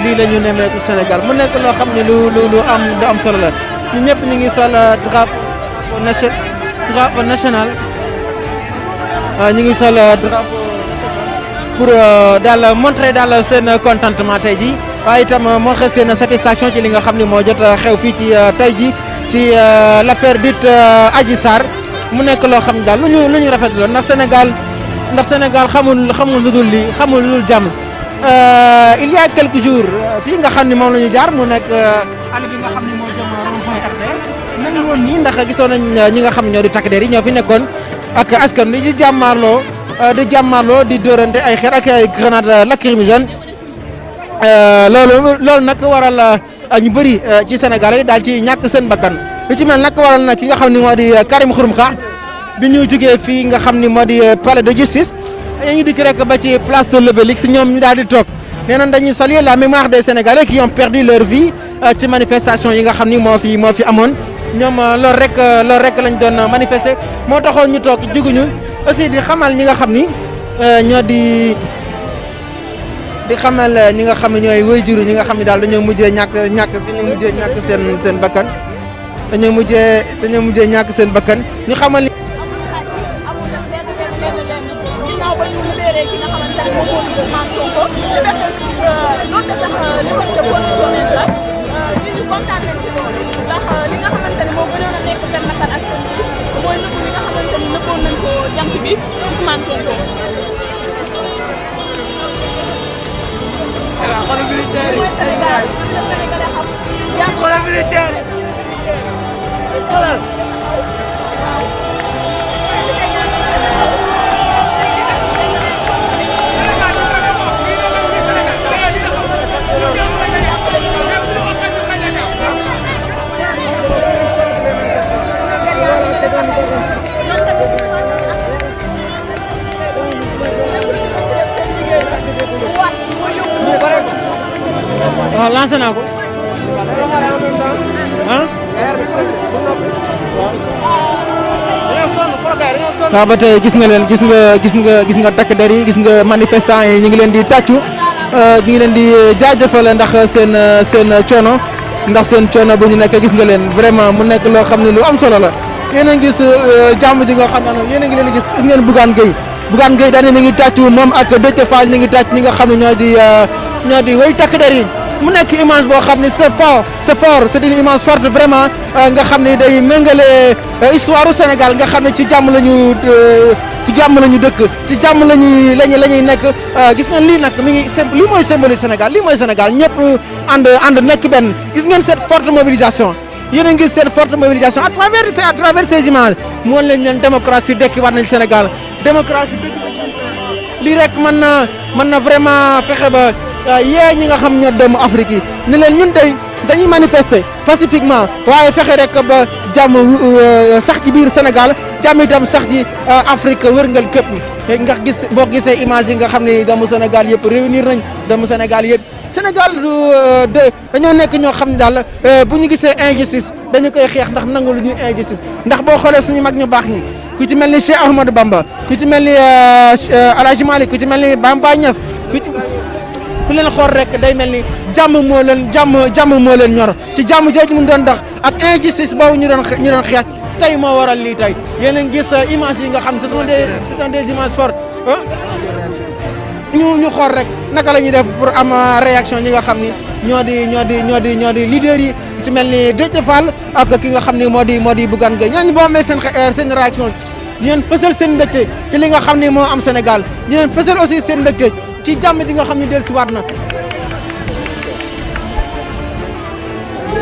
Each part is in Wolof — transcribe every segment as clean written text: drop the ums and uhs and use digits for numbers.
lii la ñu nemmeeku Sénégal mu nekk loo xam ne lu am solo la ñun ñëpp ñu ngi sol drapeau national ñu ngi sol drapeau pour daal montrer daal seen contentement tey jii waaye itam montrer seen satisfaction ci li nga xam ne moo jot xew fii ci tey jii ci l'affaire dite Adji Sarr mu nekk loo xam ne daal lu ñu rafetlu ndax Sénégal xamul lu dul lii xamul lu dul jàmm. Il y a quelques jours fii nga xam ne moom la ñu jaar mu nekk àll bi nga xam ne moo jëm rond-point RTS nañu woon nii ndax gisoon nañ ñi nga xam ne ñoo di takk der yi ñoo fi nekkoon ak askan wi di jàmmaarloo di dóorante ay xeer ak ay grenade lacrymogène loolu nag waral ñu bëri ci Sénégal yi daal ci ñàkk seen bakkan lu ci mel nag waral na ki nga xam ne moo di Karim Xurum Xax bi ñu jógee fii nga xam ne moo di palais de justice ñu dikk rek ba ci place de l'Obélisque ñoom ñu daal di toog nee nañ dañuy saluer la mémoire des Sénégalais qui ont perdu leur vie ci manifestation yi nga xam ni moo fi amoon ñoom loolu rek lañ doon manifester moo taxoon ñu toog juguñu aussi di xamal ñi nga xam ni ñoo di xamal ñi nga xam ne ñooy waajur ñi nga xam ne daal dañoo mujjee ñàkk seen bakkan dañoo mujjee ñàkk seen bakkan ñu xamal waaw lancé naa ko waaw ba tey gis nga leen gis nga takk der yi gis nga manifestants yi ñu ngi leen di tàccu ñu ngi leen di jaajëfal ndax seen coono bu ñu nekk gis nga leen vraiment mu nekk loo xam ne lu am solo la yéen a ngi gis jàmm ji nga xam ne yéen a ngi leen di gis ngeen Bougane Gueye daane mi ngi tàccu moom ak Déthié Fall ñi ngi tàcc ñi nga xam ne ñoo di way takk der yi mu nekk image boo xam ne c'est fort c'est une image forte vraiment nga xam ne day méngale histoire u Sénégal nga xam ne ci jàmm la ñu dëkk ci jàmm la ñuy nekk gis ngeen lii nag lii mooy symbole Sénégal lii mooy Sénégal ñëpp ànd nekk benn gis ngeen cette forte mobilisation yéen a ngi cette forte mobilisation à travers ces images mu won leen démocratie dekki war nañ Sénégal démocratie lii rek mën na vraiment fexe ba yee ñi nga xam ne doomu Afrique yi ni leen ñun dañuy manifester pacifiquement waaye fexe rek ba jàmm sax ci biir Sénégal jàmm itam sax ci Afrique wërngal képp nga gis boo gisee image yi nga xam ne doomu Sénégal yëpp réunir nañ doomu Sénégal yëpp Sénégal dañoo nekk ñoo xam ne daal bu ñu gisee injustice dañu koy xeex ndax nangu lu ñuy injustice ndax boo xoolee suñu mag ñu baax ñi ku ci mel ni Cheikh Ahmadou Bamba ku ci mel ni El Hadj Malick ku ci mel ni Bamba Niass ku leen xool rek day mel ni jàmm moo leen ñor ci jàmm jooju mu doon dox ak injustice boobu ñu doon xeex tey moo waral lii tey yéen a ngi gis image yi nga xam ne ce sont des images fortes ñu xool rek naka la ñuy def pour am réaction ñi nga xam ni ñoo di leader yi ci mel ni Déthié Fall ak ki nga xam ni moo di Bougane Gueye ñooñu boo amee seen réaction di leen fësal seen mbégte ci li nga xam ni moo am Sénégal di leen fësal aussi seen mbégte ci jàmm ji nga xam ni dellusiwaat na.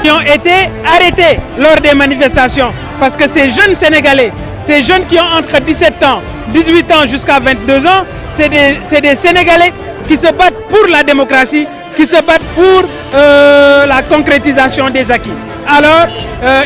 Qui ont été arrêtés lors des manifestations parce que ces jeunes Sénégalais, ces jeunes qui ont entre 17 ans, 18 ans jusqu'à 22 ans, c'est des Sénégalais qui se battent pour la démocratie, qui se battent pour la concrétisation des acquis. Alors,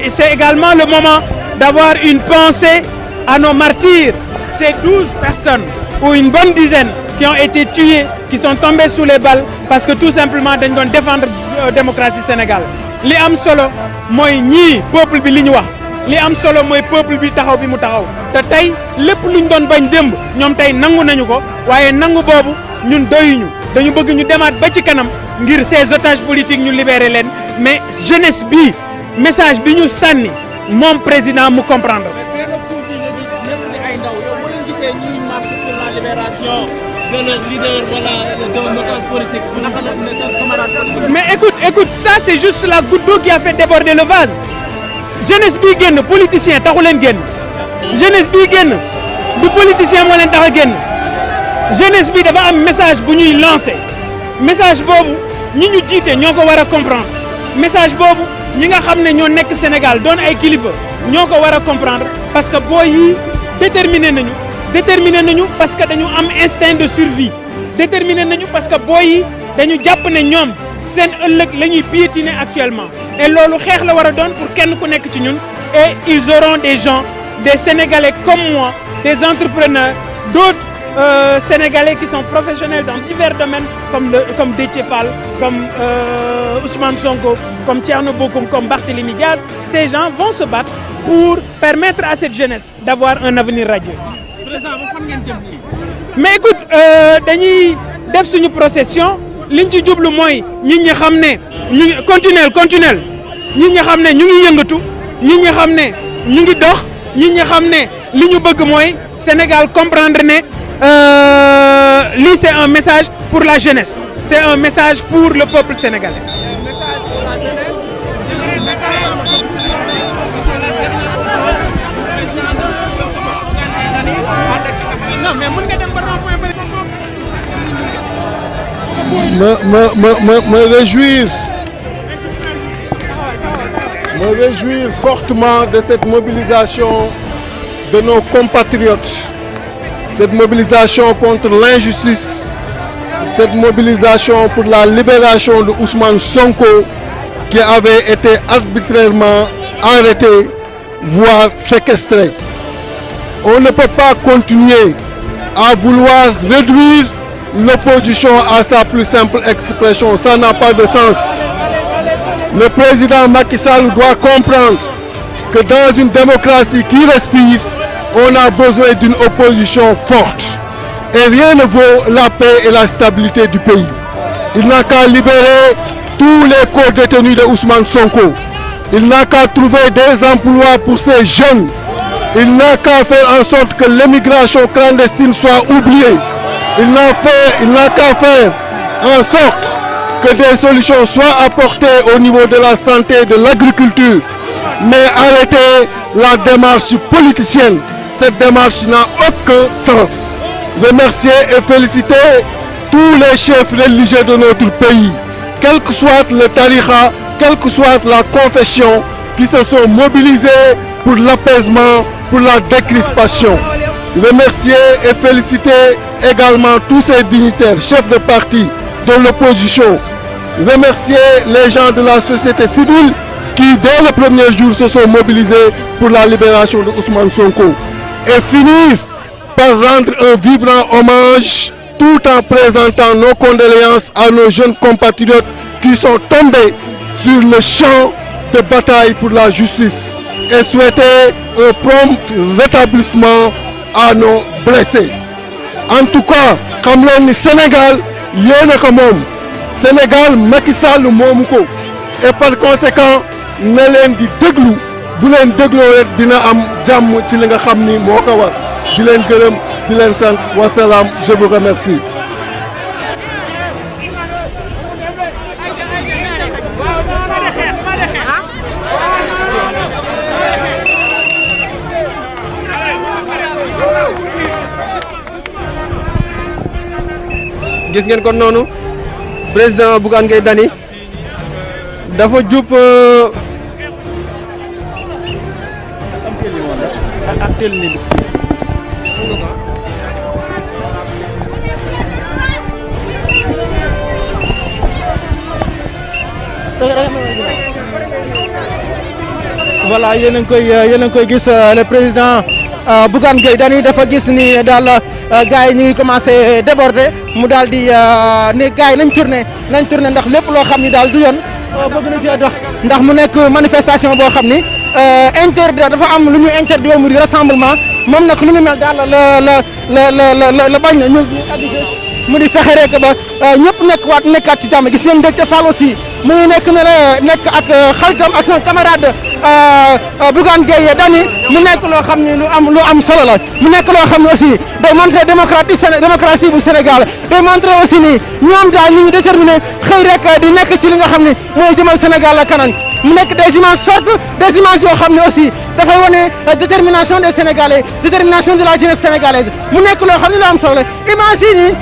c'est également le moment d'avoir une pensée à nos martyrs, ces 12 personnes ou une bonne dizaine qui ont été tués, qui sont tombés sous les balles parce que tout simplement dañ doon défendre démocratie Sénégal. li am solo mooy ñii peuple bi li ñu wax li am solo mooy peuple bi taxaw bi mu taxaw te tey lépp luñ doon bañ démb ñoom tey nangu nañu ko waaye nangu boobu ñun doyuñu dañu bëgg ñu demaat ba ci kanam ngir ces otages politiques ñu libérer leen mais jeunesse bi message bi ñu sànni moom président mu comprendre. de leur leader, voilà, de otage politique. Mais écoute, ça c'est juste la goutte d'eau qui a fait déborder le vase. Jeunesse bi génn politicien taxu leen génn jeunesse bi génn du politicien moo leen tax a génn jeunesse bi dafa am message bu ñuy lancer message boobu ñi ñu jiite ñoo ko war a comprendre message boobu ñi nga xam ne ñoo nekk Sénégal doon ay kilifa ñoo ko war a comprendre parce que booy yi déterminé nañu parce que dañu am instinct de survie déterminé nañu parce que booy yi dañu jàpp ne ñoom seen ëllëg la ñuy piétiner actuellement et loolu xeex la war a doon pour kenn ku nekk ci ñun et ils auront des gens des Sénégalais comme moi des entrepreneurs d'autres Sénégalais qui sont professionnels dans divers domaines comme Déthié Fall comme Ousmane Sonko comme Thierno Bocoum comme Barthélémy Diaz. Ces gens vont se battre pour permettre à cette jeunesse d'avoir un avenir radieux. Mais écoute dañuy def suñu procession liñ ci jublu mooy nit ñi xam ne ñu continuel nit ñi xam ne ñu ngi yëngatu nit ñi xam ne ñu ngi dox nit ñi xam ne li ñu bëgg mooy Sénégal comprendre ne lii c'est un message pour la jeunesse c'est un message pour le peuple sénégalais. Me réjouir fortement de cette mobilisation de nos compatriotes, cette mobilisation contre l'injustice, cette mobilisation pour la libération de Ousmane Sonko qui avait été arbitrairement arrêté, voire séquestré. On ne peut pas continuer à vouloir réduire l'opposition à sa plus simple expression, ça n'a pas de sens. Le président Macky Sall doit comprendre que dans une démocratie qui respire, on a besoin d'une opposition forte. Et rien ne vaut la paix et la stabilité du pays. Il n'a qu'à libérer tous les co-détenus de Ousmane Sonko. Il n'a qu'à trouver des emplois pour ces jeunes. Il n'a qu'à faire en sorte que l'immigration clandestine soit oubliée. Il n'a qu'à faire en sorte que des solutions soient apportées au niveau de la santé et de l'agriculture, mais arrêter la démarche politicienne. Cette démarche n'a aucun sens. Remercier et féliciter tous les chefs religieux de notre pays, quel que soit le tariqa, quelle que soit la confession, qui se sont mobilisés pour l'apaisement, pour la décrispation. Remercier et féliciter également tous ces dignitaires, chefs de parti, de l'opposition. Remercier les gens de la société civile qui, dès le premier jour, se sont mobilisés pour la libération de Ousmane Sonko. Et finir par rendre un vibrant hommage tout en présentant nos condoléances à nos jeunes compatriotes qui sont tombés sur le champ de bataille pour la justice et souhaiter un prompt rétablissement à nos blessés. En tout cas, xam leen ni Sénégal yéen a ko moom Sénégal Macky Sall moomu ko et par conséquent na leen di déglu bu leen dégloo rek dina am jàmm ci li nga xam ni moo ko war di leen gërëm di leen sant wasalaam je vous remercie. gis ngeen kon noonu président Bougane Gueye Dany dafa jub voilà yéen a ngi koy gis le président Bougane Gueye Dany dafa gis ni daal gars yi ñu ngi commencé déborder mu daal di ne gars yi nañ tourné ndax lépp loo xam ni daal du yoon bëgg na cee dox ndax mu nekk manifestation boo xam ni interdit dafa am lu ñu interdit mu di rassemblement moom nag lu ñu mel daal la bañ na ñu mu di fexe rek ba ñëpp nekkaat ci jàmm gis ngeen Déthié Fall aussi mu ngi nekk nekk ak xaritam ak son camarade Bougane Gueye Dany mu nekk loo xam ne lu am solo la mu nekk loo xam ne aussi day montrer démocratie bu Sénégal day montrer aussi ni ñoom daal ñu ngi déterminé xëy rek di nekk ci li nga xam ne mooy jëmal Sénégal la kanam mu nekk des images fortes des images yoo xam ne aussi dafay wane détermination des Sénégalais détermination de la jeunesse sénégalaise mu nekk loo xam ne lu am solo la image yi nii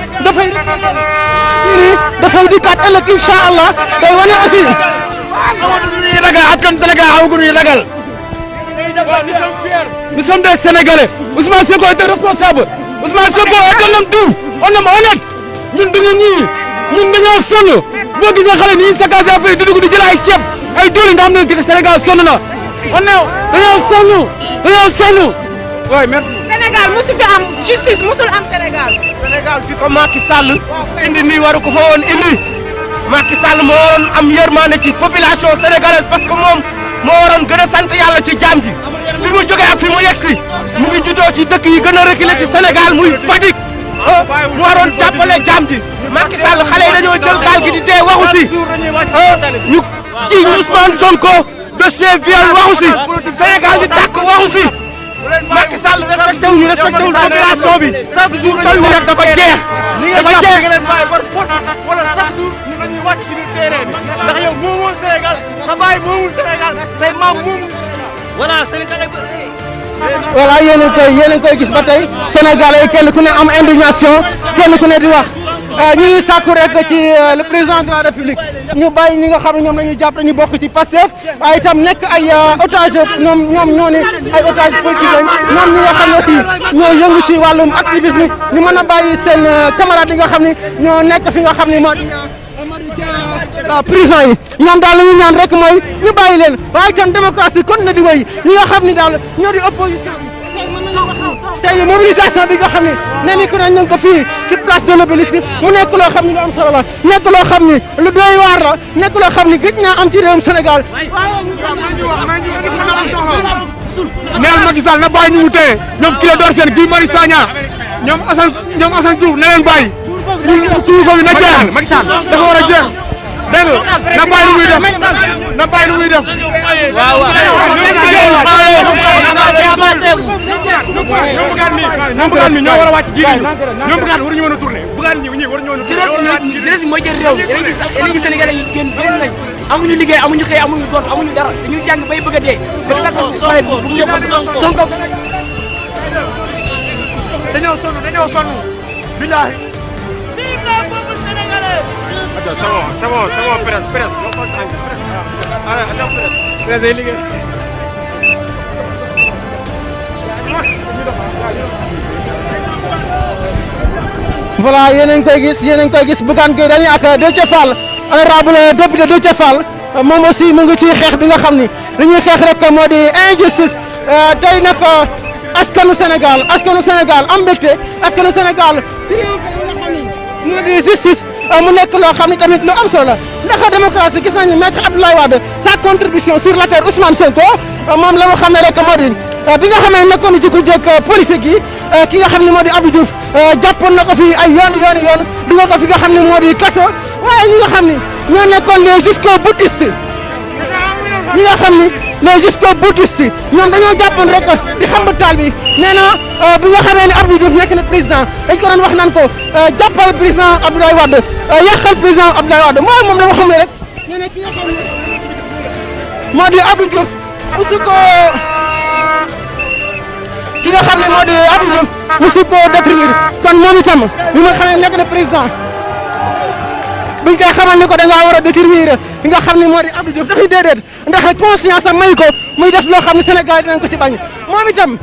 dafay dikkaat ëllëg incha allah day wane aussi. ñuy ragal askan Sénégal amaguñu ñuy ragal. nous sommes des Sénégalais. Ousmane Sonko était responsable. Ousmane Sonko est un homme doux, un homme honnête. ñun dañoo sonn boo gisee xale ni ñuy saccagé affaire yi di dugg di jël ay ceeb ay doole nga xam ne Sénégal sonn na. dañoo sonn. oui merci. Sénégal musu fi am justice musul am Sénégal. Sénégal fi ko Macky Sall indi nii waru ko fa woon indi Macky Sall moo waroon am yërmande ci population sénégalaise parce que moom moo waroon gën a sant yàlla ci jaam ji fi mu jógee ak fi mu yegsi mu ngi juddoo ci dëkk yi gën a reculé ci Sénégal muy Fatick mu waroon jàppale jaam ji Macky Sall xale yi dañoo jël gaal gi di dee waxu si ñu jiiñ Ousmane Sonko dossier viol waxu si Sénégal di tàkk waxu si Macky Sall respecté wu ñu respecté wul population bi chaque jour toll ni nag dafa jeex wala chaque jour ñu dañuy wàcc ci biir terrain bi ndax yow moomoon Sénégal sa baay moomul Sénégal say maam moomul voilà Sénégal voilà yéen a ngi koy gis ba tey Sénégalais kenn ku ne am indignation kenn ku ne di wax ñu ngi sàkku rek ci le président de la République ñu bàyyi ñi nga xam ne ñoom la ñuy jàpp ñu bokk ci Pastef waaye itam nekk ay otage ñoom ñoo ni ay otage politique lañ ñoom ñi nga xam ne aussi ñoo yëngu ci wàllum activisme ñu mën a bàyyi seen camarades yi nga xam ne ñoo nekk fi nga xam ne moo di prison yi ñoom daal la ñu ñaan rek mooy ñu bàyyi leen waaye itam démocratie kon na di wéy ñi nga xam ni daal ñoo di opposition bi tey mën nañoo wax ni tey mobilisation bi nga xam ne nemmeeku nañ ko fii ci place de l'Obélisque mu nekk loo xam ne lu am solo la nekk loo xam ni lu doy waar la nekk loo xam ni gëj naa am ci réewum Sénégal. neel Macky Sall na bàyyi ñu mu téye ñoom Clédor Sène Guy Marius Sagna ñoom Assane Diouf na leen bàyyi ñun tuufa bi na jeex Macky Sall dafa war a jeex dégg nga na bàyyi lu muy def na bàyyi lu muy def ñoom bugaan mi ñoo war a wàcc jiitu ñoom bugaan waruñu mën a tourné bugaan ñi waruñu mën a jeunesse mooy jël réew mi yéen a gis Sénégalais yi génn nañ amuñu liggéey amuñu xëy amuñu gont amuñu dara dañuy jàng bay bëgg a dee fekk sax bu ñu Sonko dañoo sonn billahi c'est bon presse voilà yéen a ngi koy gis Bougane Gueye Dany ak Déthié Fall honorable député Déthié Fall moom aussi mu ngi ci xeex bi nga xam ni li ñuy xeex rek moo di injustice tey nag askanu Sénégal am mbégte askanu Sénégal triomphe li nga xam ni moo di justice mu nekk loo xam ne tamit lu am solo la ndax démocratie gis nañu maître Abdoulaye Wade sa contribution sur l'affaire Ousmane Sonko moom la mu xam ne rek moo di bi nga xamee nekkoon ci ku jëkk politique yi ki nga xam ne moo di Abdou Diouf jàppoon na ko fi ay yoon dugal ko fi nga xam ne moo di kaso waaye ñi nga xam ni ñoo nekkoon les jusqu'au boutiste ñi nga xam ni les jusqu'au boutiste ñoom dañoo jàppoon rek di xam taal bi nee na bi nga xamee ne Abdou Diouf nekk na président dañ ko doon wax naan ko jàppal président Abdoulaye Wade yàqal président Abdoulaye Wade moom la ma xam ne rek nee na ki nga xam ne moo di Abdou Diouf musu ko ki nga xam ne moo di Abdou Diouf musu ko détruire kon moom itam bi ma xamee nekk na président buñ koy xamal ni ko da ngaa war a détruire li nga xam ne moo di Abdou Diouf dafay déedéet ndax conscience am may ko muy def loo xam ne Sénégal dinañ ko ci bañ moom itam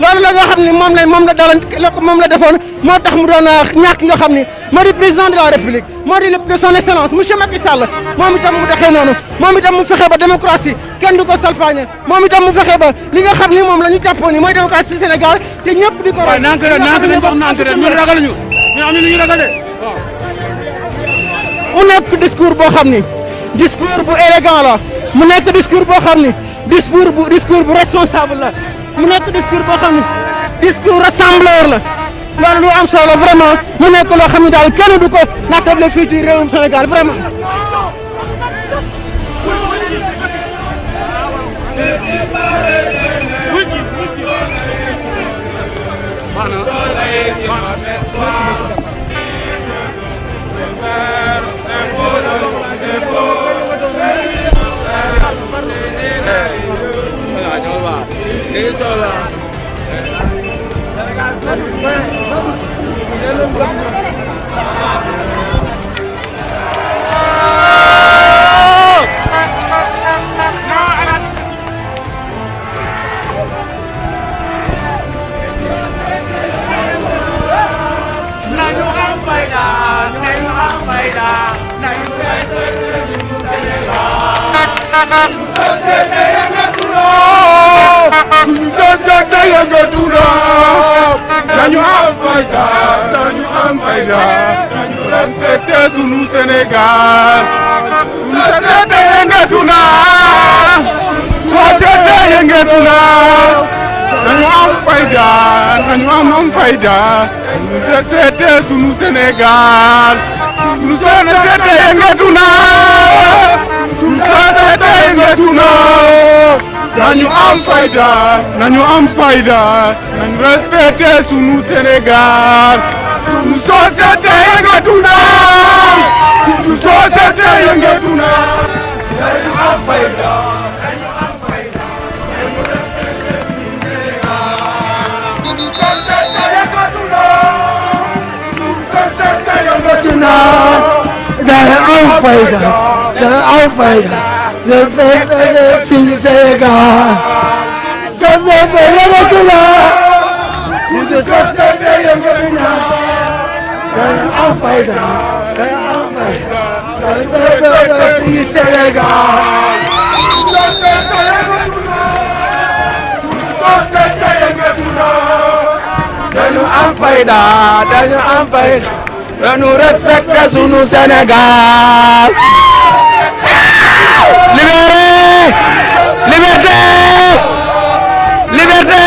loolu la nga xam ne moom la defoon moo tax mu doon ñàkk nga xam ni moo di président de la République moo di de son excellence monsieur Macky Sall moom itam mu dexee noonu moom itam mu fexe ba démocratie kenn du ko salfaañe moom itam mu fexe ba li nga xam ni moom la ñu jàppoon ni mooy démocratie Sénégal te ñëpp di ko roy. nank rek ñun ragaluñu ñun am ñu ragale mu nekk discours boo xam ni discours bu élégant la mu nekk discours boo xam ni discours bu responsable la mu nekk discours boo xam ni discours rassembleur la loolu lu am solo vraiment mu nekk loo xam ne daal kenn du ko naatable fii ci réewum Sénégal vraiment. dañu am fayda dañu am fayda dañu respecté sunu Sénégal sunu société yëngatu na société yëngatu na dañu am fayda dañu am fayda dañu respecté sunu Sénégal sunu société yëngatu na sunu société yëngatu na nañu am fayda nañu am fayda nañu respecté sunu Sénégal sunu société yëngatu na sunu société yëngatu na nañu am fayda nañu am fayda nañu respecté sunu Sénégal sunu société yëngatu na sunu société yëngatu na nañu am fayda nañu am fayda respecté sunu Sénégal société yëngatu na sunu société yëngatu na dañu am fayda dañu am fayda respecté sunu Sénégal société yëngatu na sunu société yëngatu na dañu am fayda dañu am fayda dañu respecté sunu Sénégal. Libéré! Liberté! Liberté!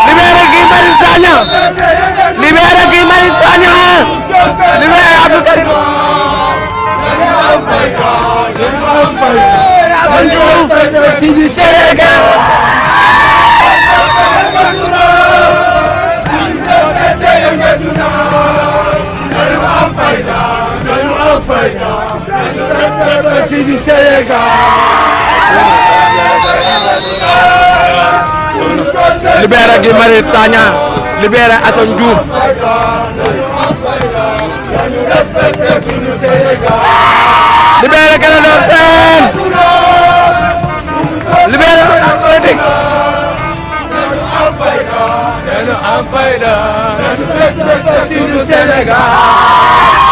Libéré Guy Marius Sagna! Libéré Guy Marius Sagna! Libéré Abdou Karim! Libéré Guy Marius Sagna, libéré Assane Diouf. Libéré Clédor Sène. Libéré politique. Dañu am fayda, dañu respecté sunu Sénégal.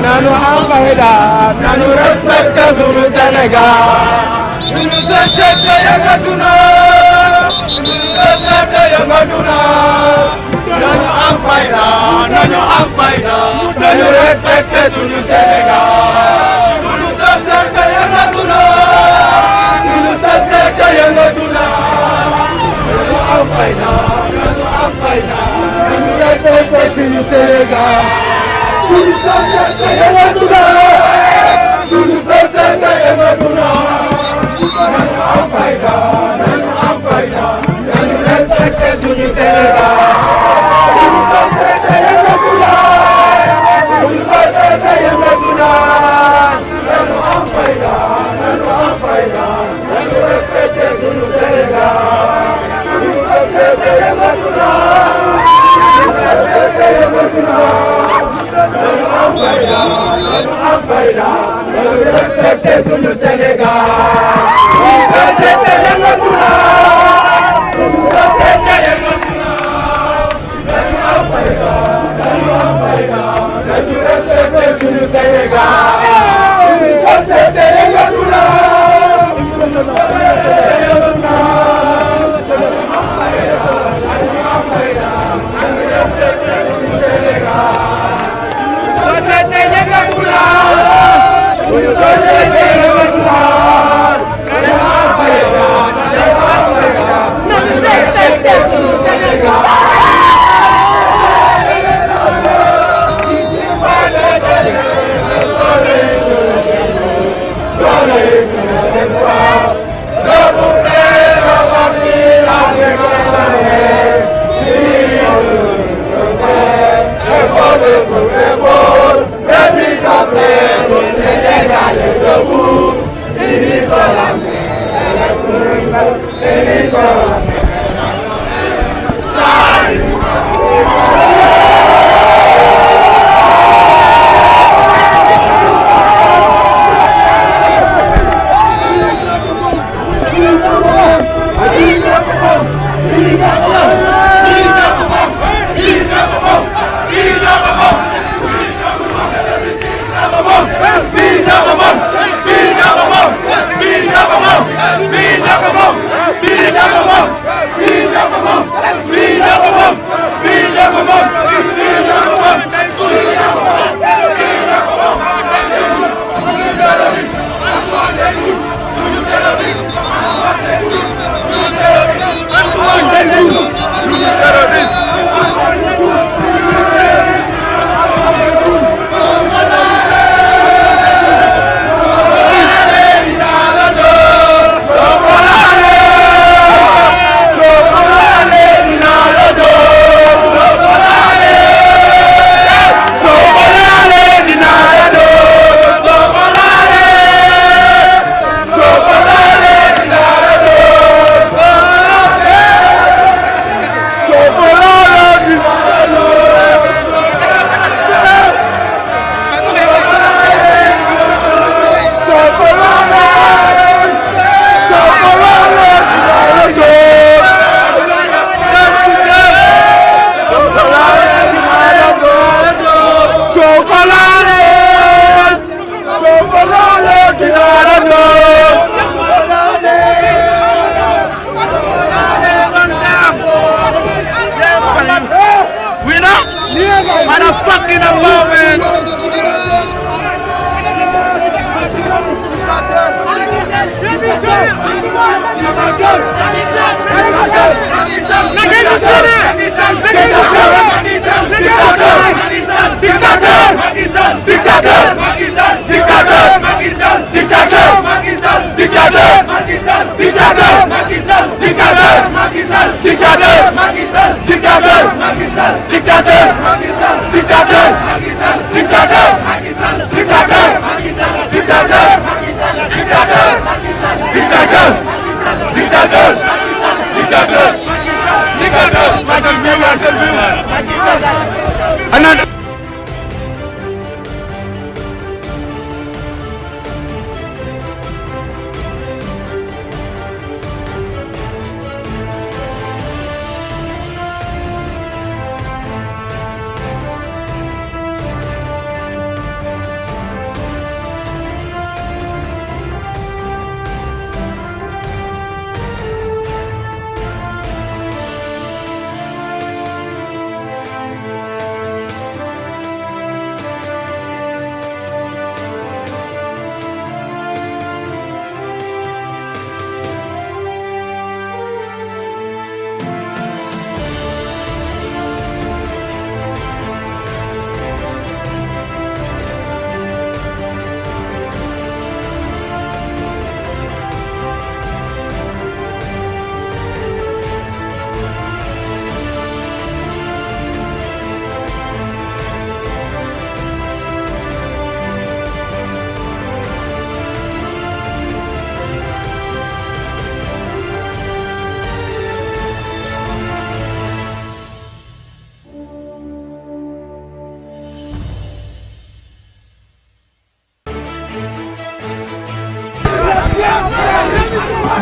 Nanu am fayda nanu respecté sunu Sénégal sunu société yëngatu na sunu société yëngatu na nanu am fayda nanu am fayda nanu respecté sunu Sénégal sunu société yëngatu na sunu société yëngatu na nanu am fayda nanu am fayda nanu respecté sunu Sénégal. Sunu société yëngatu na sunu société yëngatu na nañu am fayda nañu am fayda nañu respecté sunu Sénégal sunu société yëngatu na sunu société yëngatu na nañu am fayda nañu am fayda nañu respecté sunu Sénégal sunu société yëngatu na sunu société yëngatu na nañu am fayda nañu am fayda nañu respecté sunu Sénégal sunu société yëngatu na sunu société yëngatu na nañu am fayda nañu am fayda nañu respecté sunu Sénégal sunu société yëngatu na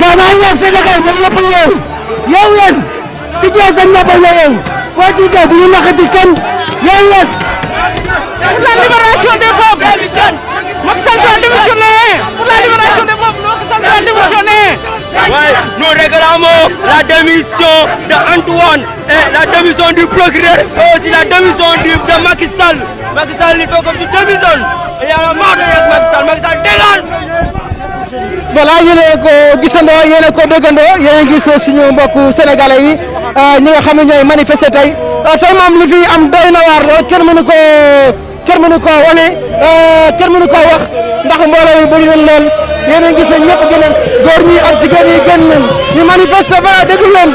Ganaay wax Sénégal moom ñëpp yeewu yeewu leen tijjee seen ñëpp la yeewu boo tijjee bu ñu naxati kenn yeewu leen. Pour la libération des peuples. Macky Sall doit démissionner. Pour la libération des peuples, Macky Sall doit démissionner. Oui, nous réclamons la démission d'Antoine et la démission du procureur et aussi la démission de Macky Sall. Macky Sall, il faut que tu démissionnes. Et il y a marre de Macky Sall. Macky Sall dégage. voilà yéen a ko gisandoo yéen a ko déggandoo yéen a gis suñu mbokku sénégalais yi ñi nga xam ne ñooy manifester tey moom li fi am doy na waar kenn mënu koo wane kenn mënu koo wax ndax mbooloo mi bëri nañ lool yéen a gis ne ñëpp gën a góor ñi ak jigéen ñi génn nañ ñu manifester ba déglu leen.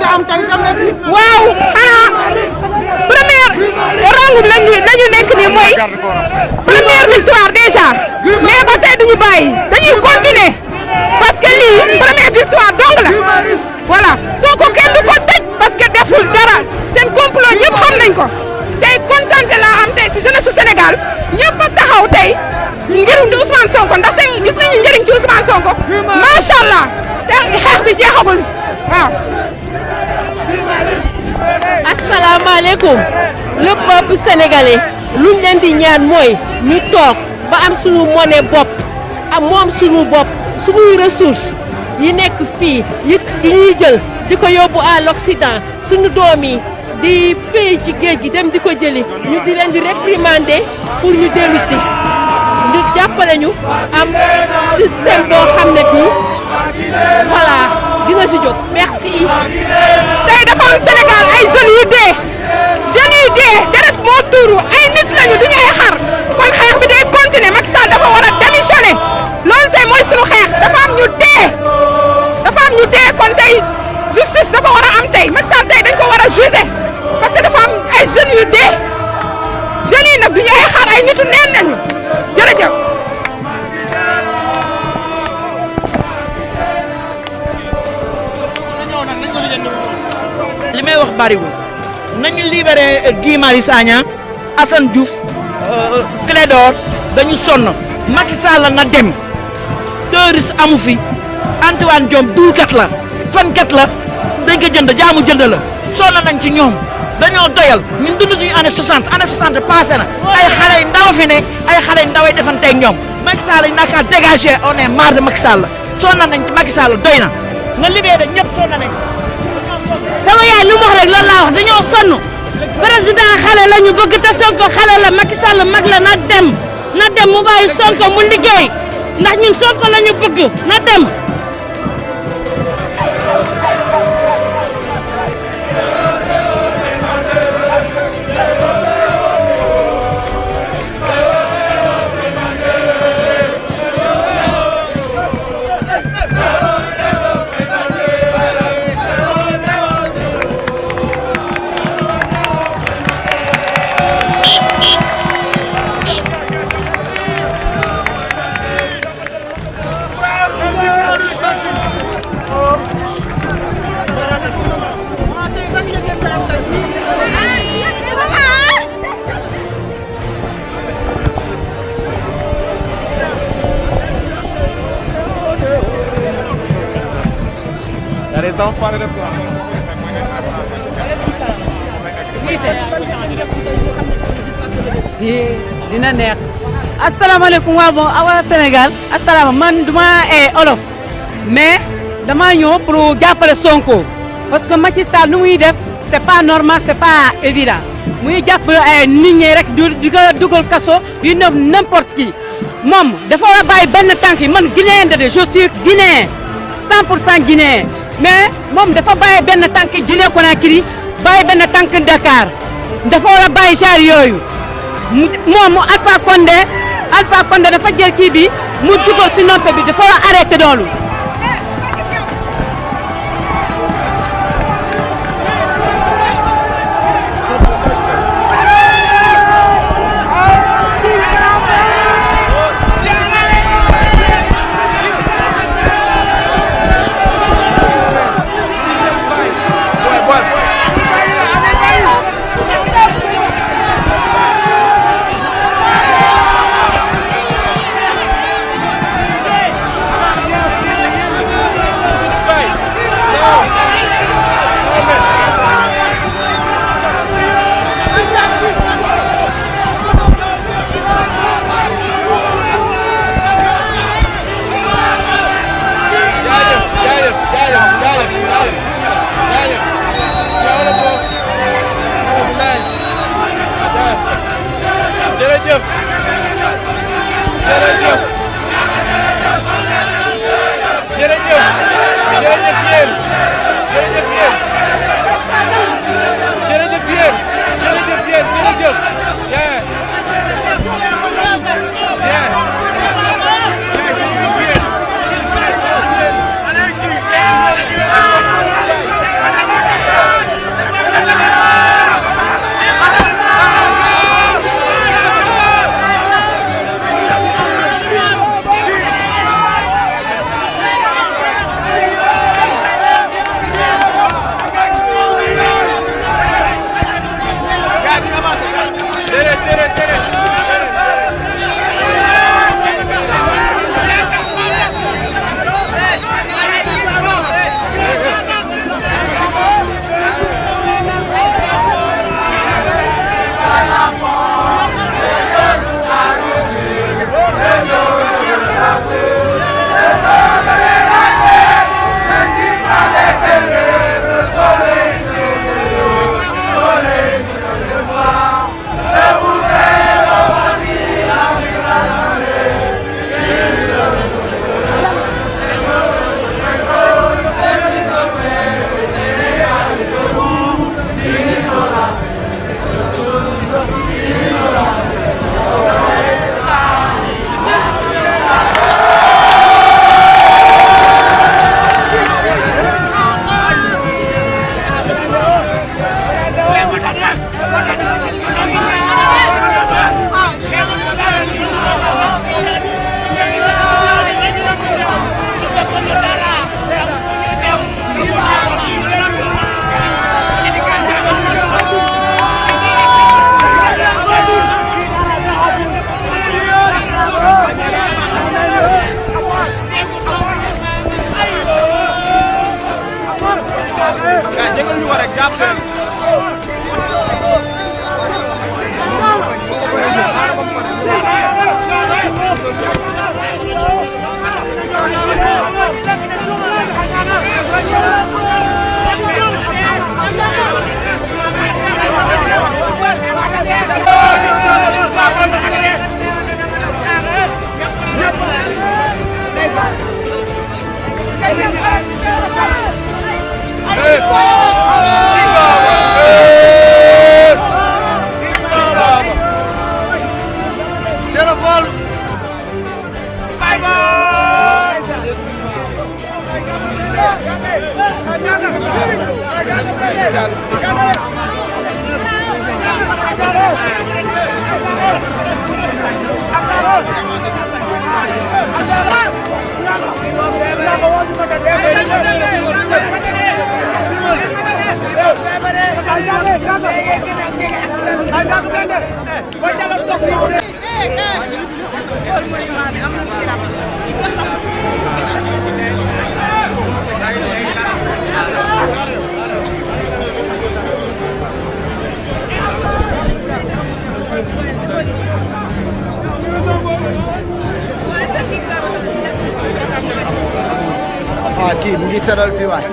nga am tey tamit. waaw xanaa première rangu lañu nekk nii mooy première victoire déjà mais ba tey duñu bàyyi dañuy continuer parce que lii première victoire dong la voilà Sonko kenn du ko tëj parce que deful dara seen complot ñëpp xam nañ ko tey kontante laa am tey si jeunesse su Sénégal ñëpp a taxaw tey njëriñ di Ousmane Sonko ndax tey gis nañu njëriñ ci Ousmane Sonko macha allah te xeex bi jeexagul waaw. asalaamaaleykum le peuple sénégalais luñ leen di ñaan mooy ñu toog ba am suñu monnaie bopp am moom suñu bopp suñuy ressources yi nekk fii yi ñuy jël di ko yóbbu à l'Occident suñu doom yi di fay ci géej gi dem di ko jëli ñu di leen di réprimander pour ñu dellu si ñu jàppale ñu am système boo xam ne bii voilà dina si jóg merci. tey dafa am Sénégal ay jeunes yu dee deret moo tuuru ay nit lañu duñu ay xar kon xeex bi day continuer Macky Sall dafa war a démissionner loolu tey mooy sunu xeex dafa am ñu dee kon tey justice dafa war a am tey Macky Sall tey dañ ko war a juger parce que dafa am ay jeunes yu dee jeunes yi nag duñu ay xar ay nitu neen nañu jërëjëf. li may wax bariwul nañu libéré Guy Marius Sagna Assane Diouf Clédor dañu sonn Macky Sall na dem terroriste amu fi Antoine Diome duulkat la fankat la dañ ko jënd jaamu jënd la sonn nañ ci ñoom dañoo doyal ñun dund suñu année 60 passé na ay xale yu ndaw fi ne ay xale yu ndaw yi defanteeg ñoom Macky Sall yi naka dégagé on est marre de Macky Sall sonn nañ ci Macky Sall doy na libéré ñëpp sonn nañ. sama yaay lu mu wax rek loolu laa wax dañoo sonn président xale la ñu bëgg te Sonko xale la Macky Sall mag la na dem mu bàyyi Sonko mu liggéey ndax ñun Sonko la ñu bëgg na dem. dina neex asalaamaaleykum waa Sénégal man duma olof mais dama ñëw pour jàppale Sonko parce que Macky Sall nu muy def c'est pas normal c'est pas évident muy jàppale nit ñi rek di ko dugal kaso di nëb n'importe qui moom dafa war a bàyyi benn tànk yi man guinéen de je suis guinéen 100% guinéen mais moom dafa bàyyi benn tànk Guinée Conakry bàyyi benn tànk Dakar dafa war a bàyyi genre yooyu moom Alpha Condé dafa jël kii bi mu dugal si noppe bi dafa war a arrêté doolu ko rek jàpp leen. kii mu ngi seddal fii waay.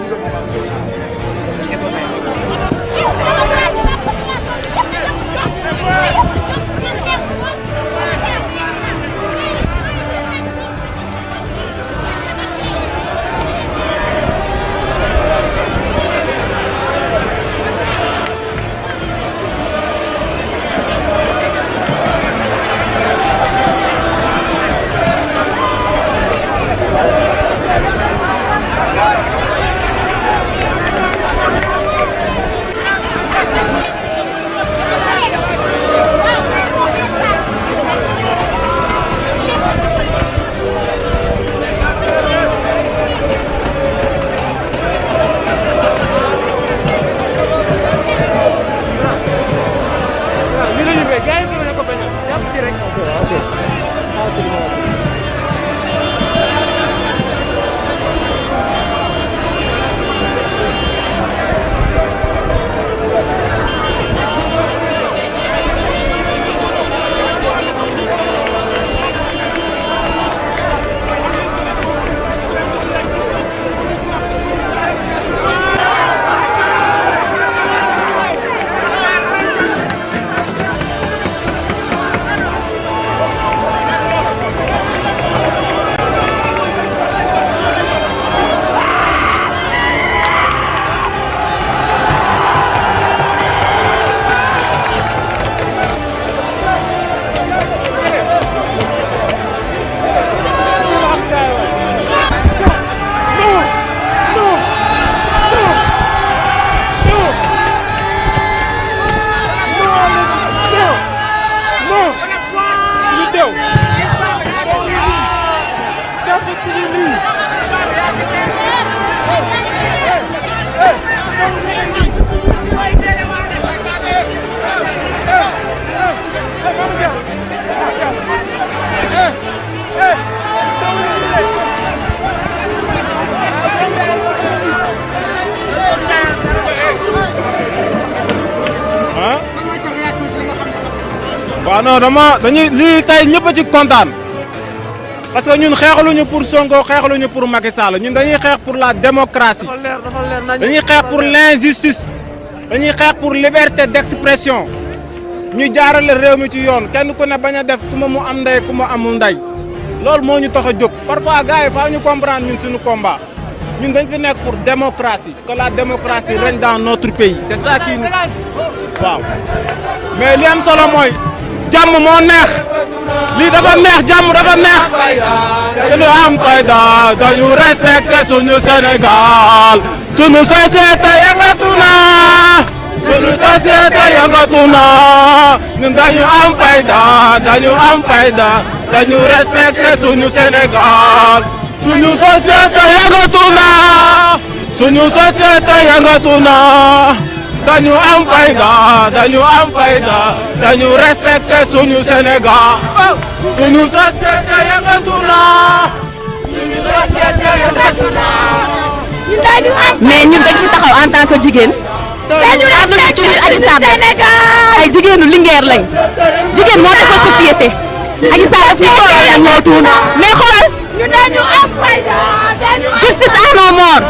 waaw non dañuy lii tey ñëpp a ci kontaan parce que ñun xeexaluñu pour Sonko xeexaluñu pour Macky Sall ñun dañuy xeex pour la démocratie dañuy xeex pour l'injustice dañuy xeex pour liberté d'expression ñu jaarale réew mi ci yoon kenn ku ne bañ a def ku ma mu am ndey ku ma amul ndey loolu moo ñu tax a jóg parfois gars yi faa ñu comprendre ñun suñu combat ñun dañ fi nekk pour démocratie que la démocratie règne dans notre pays c'est ça qui nous waaw mais li am solo mooy jàmm moo neex lii dafa neex jàmm dafa neex dañu am fayda dañu respecté suñu Sénégal suñu société yëngatu na suñu société yëngatu na ñun dañu am fayda dañu respecté suñu Sénégal suñu société yëngatu na suñu société yëngatu na dañu am fayda dañu respecté suñu Sénégal suñu société yëngatu na suñu société yëngatu na mais ñun dañ fi taxaw en tant que jigéen ànduñu ci li Adji Sarr def ay jigéenu Linguère lañ jigéen moo defal société Adji Sarr daf ñu xoolal ak ñoo tuuna mais xoolal justice à nos morts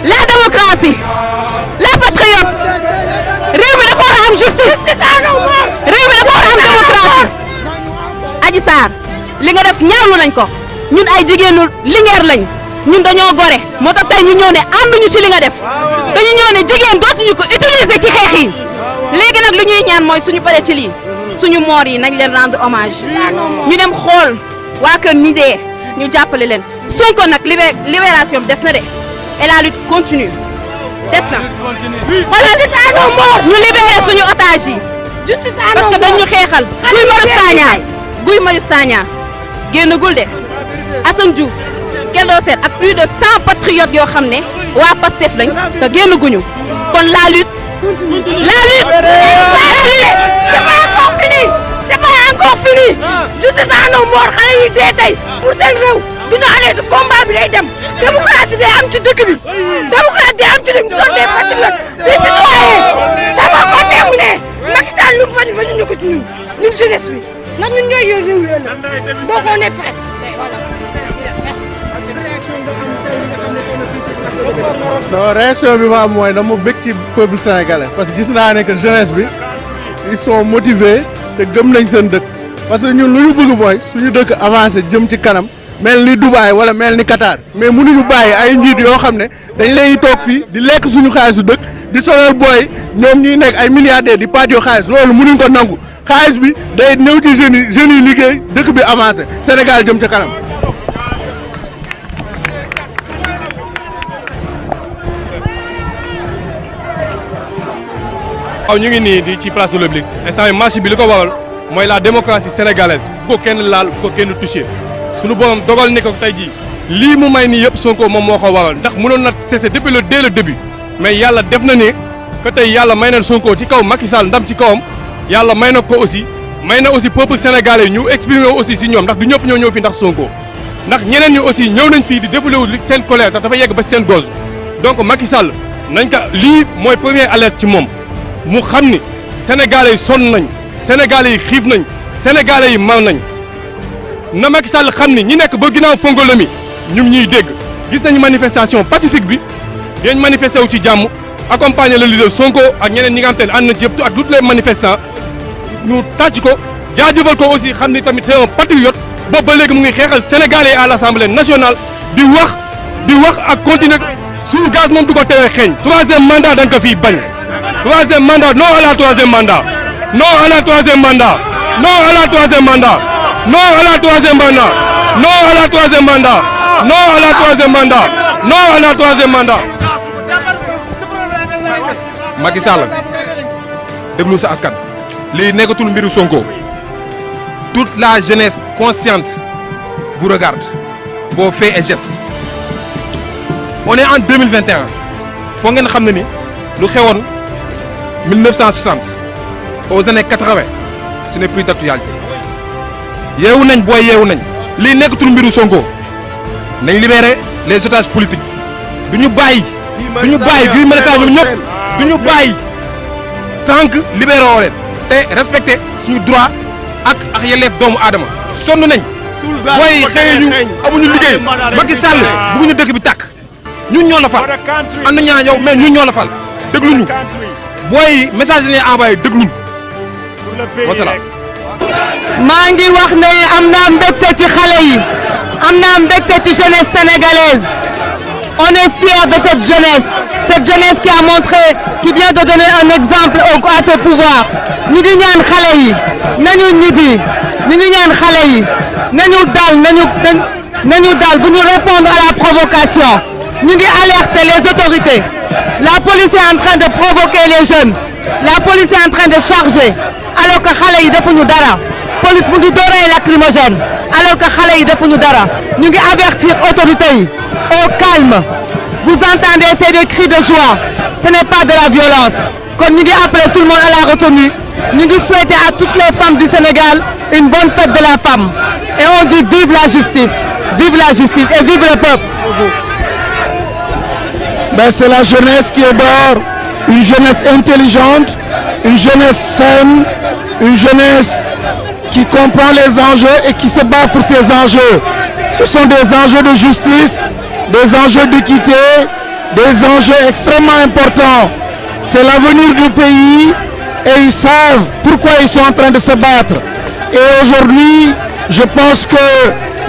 la démocratie la patriote réew mi dafa war a am justice réew mi dafa war a am démocratie Adji Sarr li nga def ñaawlu nañ ko ñun ay jigéenu Linguère lañ ñun dañoo gore moo tax tey ñu ñëw ne ànduñu ci li nga def dañu ñëw ne jigéen dootuñu ko utiliser ci xeex yi léegi nag lu ñuy ñaan mooy suñu paree ci lii suñu moor yi nañ leen rendre hommage ñu dem xool waa kër ñi dee ñu jàppale leen Sonko nag libération bi des na de et la lutte continue des na xoolal ñu libéré suñu otage yi parce que dañ ñu xeexal Guy Marius Sagna génnagul de Assane Diouf Keldo Sène ak plus de 100 patriotes yoo xam ne waa Pastef lañ te génn guñu kon la lutte c'est pas encore fini justice à nos morts xale yi dee tey pour seen réew duñu arrêté combat bi day dem démocratie day am ci dëkk bi démocratie day am ci dëkk bi sont des patriotes des citoyens ça va pas terminer Macky Sall lu bañ ñu ko ci ñun jeunesse bi ndax ñun ñooy yor réew yoon donc on est prêt voilà. non réaction bi ma am mooy dama bëgg ci peuple sénégalais parce que gis naa ne que jeunesse bi ils sont motivés te gëm nañ seen dëkk parce que ñun lu ñu bëgg mooy suñu dëkk avancé jëm ci kanam mel ni Dubaï wala mel ni Qatar mais mënuñu bàyyi ay njiit yoo xam ne dañ lay toog fii di lekk suñu xaalisu dëkk di sonal booy ñoom ñuy nekk ay milliardaires di pàccoo xaalis loolu mënuñ ko nangu xaalis bi day ñëw ci jeunes yi liggéey dëkk bi avancé Sénégal jëm ca kanam. waaw ñu ngi nii di ci place de l'Obélisque instant yii marche bi li ko waral mooy la démocratie sénégalaise bu ko kenn laal bu ko kenn touché suñu borom dogal ne ko tey jii lii mu may nii yëpp Sonko moom moo ko waral ndax mënoon na cessé depuis dès le début mais yàlla def na ne que tey yàlla may na Sonko ci kaw Macky Sall ndam ci kawam yàlla may na ko aussi may na aussi peuple sénégalais ñu exprimer aussi si ñoom ndax du ñëpp ñoo ñëw fi ndax Sonko ndax ñeneen ñi aussi ñëw nañ fii di défouler wu seen colère ndax dafa yegg ba seen gauche donc Macky Sall nañ ko lii mooy première alerte ci moom. mu xam ni sénégalais yi sonn nañ sénégalais yi xiif nañ sénégalais yi mar nañ na Macky Sall xam ni ñi nekk ba ginnaaw Fongolemi ñu ngi ñuy dégg gis nañu manifestation pacifique bi dinañ manifester wu ci jàmm accompagner le leader Sonko ak ñeneen ñi nga xam te ne ànd na ci yëpp ak tous les manifestants ñu tàcc ko jaajëfal ko aussi xam ni tamit c'est un patriote boobu ba léegi mu ngi xeexal sénégalais à l'Assemblée nationale di wax ak continuer suñu gaz moom du ko teree xeeñ troisième mandat dañ ko fiy bañ. Troisième mandat, non à la troisième mandat. Non à la troisième mandat. Non à la troisième mandat. Non à la troisième mandat. Non à la troisième mandat. Non à la troisième mandat. Non à la troisième mandat. Macky Sall déglu sa askan lii nekkatul mbiru Sonko toute la jeunesse consciente vous regarde vos faits et gestes on est en 2021 foo ngeen xam ne ni lu xewoon 1960 aux années 80 ce n'est plus d'actualité yeewu nañ booy yeewu nañ lii nekkatul mbiru Sonko nañ libérer les otages politiques du ñu bàyyi Guy Marius Sagna ñoom ñëpp du ñu bàyyi tant que libéré woo leen te respecté suñu droit ak yelleef doomu aadama sonn nañ booy xëy ñu amuñu liggéey Macky Sall bëgguñu dëkk bi tàkk ñun ñoo la fal ànd ñaa yow mais ñun ñoo la fal dégluñu booy message yi envoyé dégluñu wasalaam. maa ngi wax ne am naa mbégte ci xale yi am naa mbégte ci jeunesse sénégalaise on est fiers de cette jeunesse qui a montré qui vient de donner un exemple à ce pouvoir ñu ngi ñaan xale yi nañu ñibbi ñu ngi ñaan xale yi nañu dal bu ñu répondre à la provocation ñu ngi alerter les autorités la police est en train de provoquer les jeunes la police est en train de charger alors que xale yi defuñu dara police mu ngi door ay lacrymogène alors que xale yi defuñu dara ñu ngi avertir autorités yi au calme vous entendez c'est des cris de joie ce n'est pas de la violence kon ñu ngi appeler tout le monde à la retenue ñu ngi souhaiter à toutes les femmes du Sénégal une bonne fête de la femme et on dit vive la justice et vive le peuple. Ben c'est la jeunesse qui est dehors une jeunesse intelligente, une jeunesse saine, une jeunesse qui comprend les enjeux et qui se bat pour ces enjeux. Ce sont des enjeux de justice, des enjeux d'équité, des enjeux extrêmement importants. C'est l'avenir du pays et ils savent pourquoi ils sont en train de se battre. Et aujourd'hui, je pense que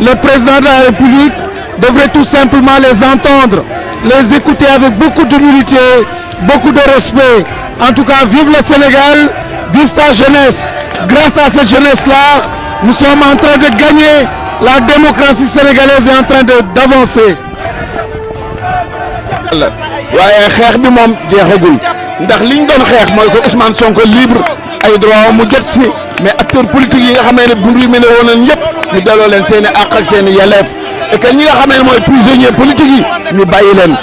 le président de la République devrait tout simplement les entendre, les écouter avec beaucoup d'humilité, beaucoup de respect. En tout cas, vive le Sénégal, vive sa jeunesse. Grâce à cette jeunesse-là, nous sommes en train de gagner. La démocratie sénégalaise est en train d'avancer. waaye xeex bi moom jeexagul ndax liñ doon xeex mooy ko Ousmane Sonko libre ay droit mu jot si mais acteurs politiques yi nga xamee ne bundu yi mel ne woon nañ yëpp ñu delloo leen seen i àq ak seen i yelleef et que ñi nga xamee ne mooy prisonniers politiques yi ñu bàyyi leen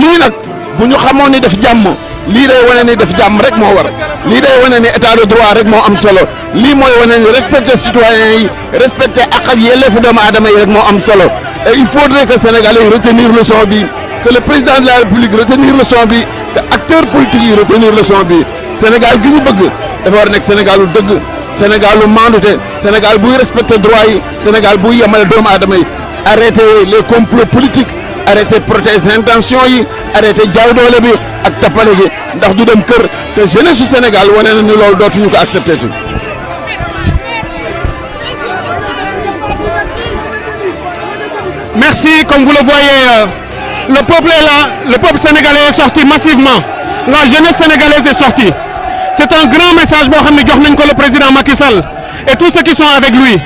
lii nag bu ñu xamoon ni def jàmm lii day wane ni def jàmm rek moo war lii day wane ni état de droit rek moo am solo lii mooy wane ni respecter citoyens yi respecter àq ak yelleefu doomu aadama yi rek moo am solo et il faudrait que Sénégalais yi retenir leçon bi. Que le président de la République retenir leçon bi que acteurs politiques yi retenir leçon bi Sénégal gi ñu bëgg dafa war a nekk Sénégal lu dëgg Sénégal lu mandute Sénégal buy respecter droit yi Sénégal buy yemale doomu aadama yi arrêter les complots politiques arrêter protéger intentions yi arrêter jaay doole bi ak tappale gi ndax du dem kër te jeunesse su Sénégal wane na ni loolu dootuñu ko accepter tu. Merci, comme vous le voyez. Le peuple est là, le peuple sénégalais est sorti massivement. La jeunesse sénégalaise est sortie. C'est un grand message pour le président Macky Sall et tous ceux qui sont avec lui.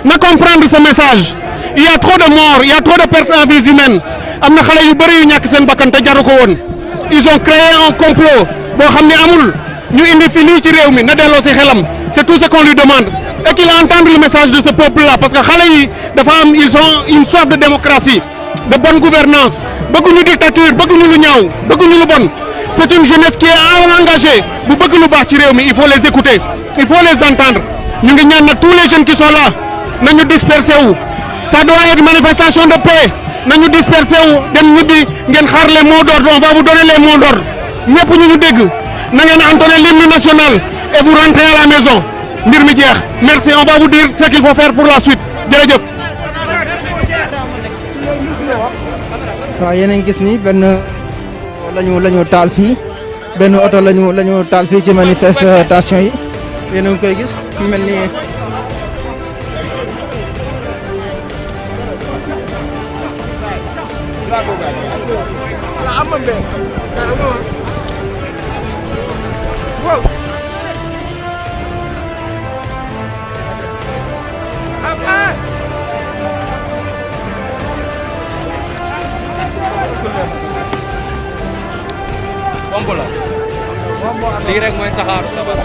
Na comprendre ce message. Il y a trop de morts, il y a trop de pertes en vie humaines. Ils ont créé un complot. C'est tout ce qu'on lui demande. Et qu'il entende le message de ce peuple-là. Parce que ils ont une soif de démocratie, de bonne gouvernance. Beaucoup de dictature, beaucoup de l'union, beaucoup de bon. C'est une jeunesse qui est engagée. Il faut les écouter, il faut les entendre. Nous avons tous les jeunes qui sont là. Nous nous disperser où. Ça doit être une manifestation de paix. Nous nous disperser où. Les mots d'ordre. On va vous donner les mots d'ordre. Nous allons entonner l'hymne national et vous rentrez à la maison. Merci, on va vous dire ce qu'il faut faire pour la suite. waaw yéen a ngi gis ni benn lañu taal fii benn oto lañu taal fii ci manifestation yi yéen a ngi koy gis mel ni bomb la lii rek mooy saxaaru sabar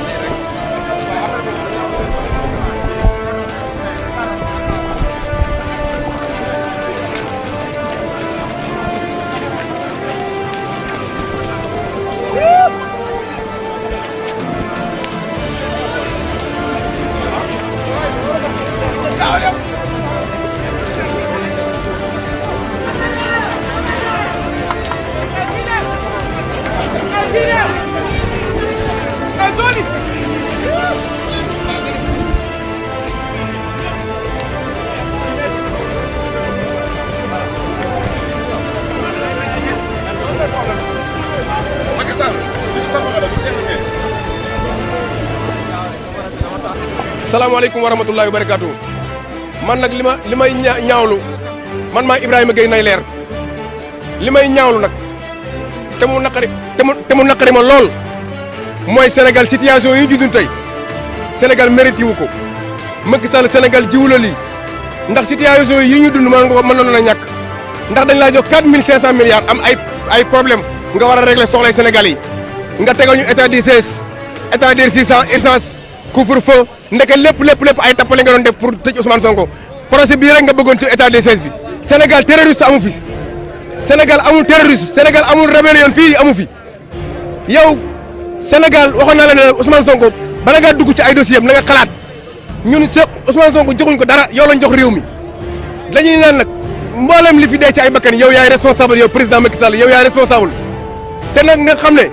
salaamaaleykum wa rahmatullahi wa barakatuh man nag li may ñaawlu man maa Ibrahima Gueye nay leer li may ñaawlu nag te mu naqari ma lool mooy Sénégal situation yi ñu dund tey Sénégal mérite wu ko Macky Sall Sénégal jiwu la lii ndax situation yi ñu dund mën na ñàkk ndax dañ laa jox 4500 milliards am ay problème nga war a régler soxlay Sénégal yi nga tegal ñu état d'urgence état d'urgence couvre-feu ndeke lépp ay tappale nga doon def pour tëj Ousmane Sonko procès bii rek nga bëggoon ci état d'urgence bi Sénégal terroriste amu fi Sénégal amul terroriste Sénégal amul rébellion fii amu fi yow Sénégal waxoon naa la ne Ousmane Sonko bala ngaa dugg ci ay dossiers na nga xalaat ñun Ousmane Sonko joxuñ ko dara yow lañ jox réew mi dañuy naan nag mboolem li fi dee ci ay bakkan yow yaay responsable yow président Macky Sall yow yaay responsable te nag nga xam ne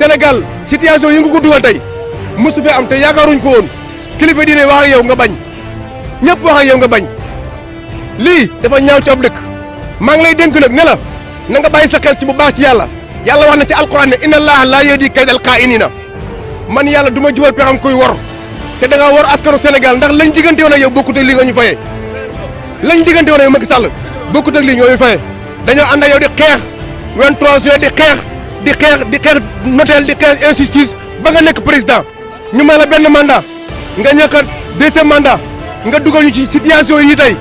Sénégal situation yi nga ko dugal tey mosu fee am te yaakaaruñ ko woon kilifa diine wax ak yow nga bañ ñëpp wax ak yow nga bañ lii dafa ñaaw ci ab dëkk maa ngi lay dénk nag ne la na nga bàyyi sa xel ci bu baax ci yàlla yàlla wax na ci alquran ne inna allaha laa yahdi kaydal xaa'iniina man yàlla du ma jubal pexam koy wor te da ngaa wor askanu Sénégal ndax lañ diggante woon ak yow bokkut ak lii nga ñu fayee lañ diggante woon ak yow Macky Sall bokkut ak lii nga ñu fayee dañoo ànd ak yow di xeex 23 juin di xeex notel di xeex injustice ba nga nekk président ñu may la benn mandat nga ñëkkat deuxième mandat nga dugal ñu ci situation yi tey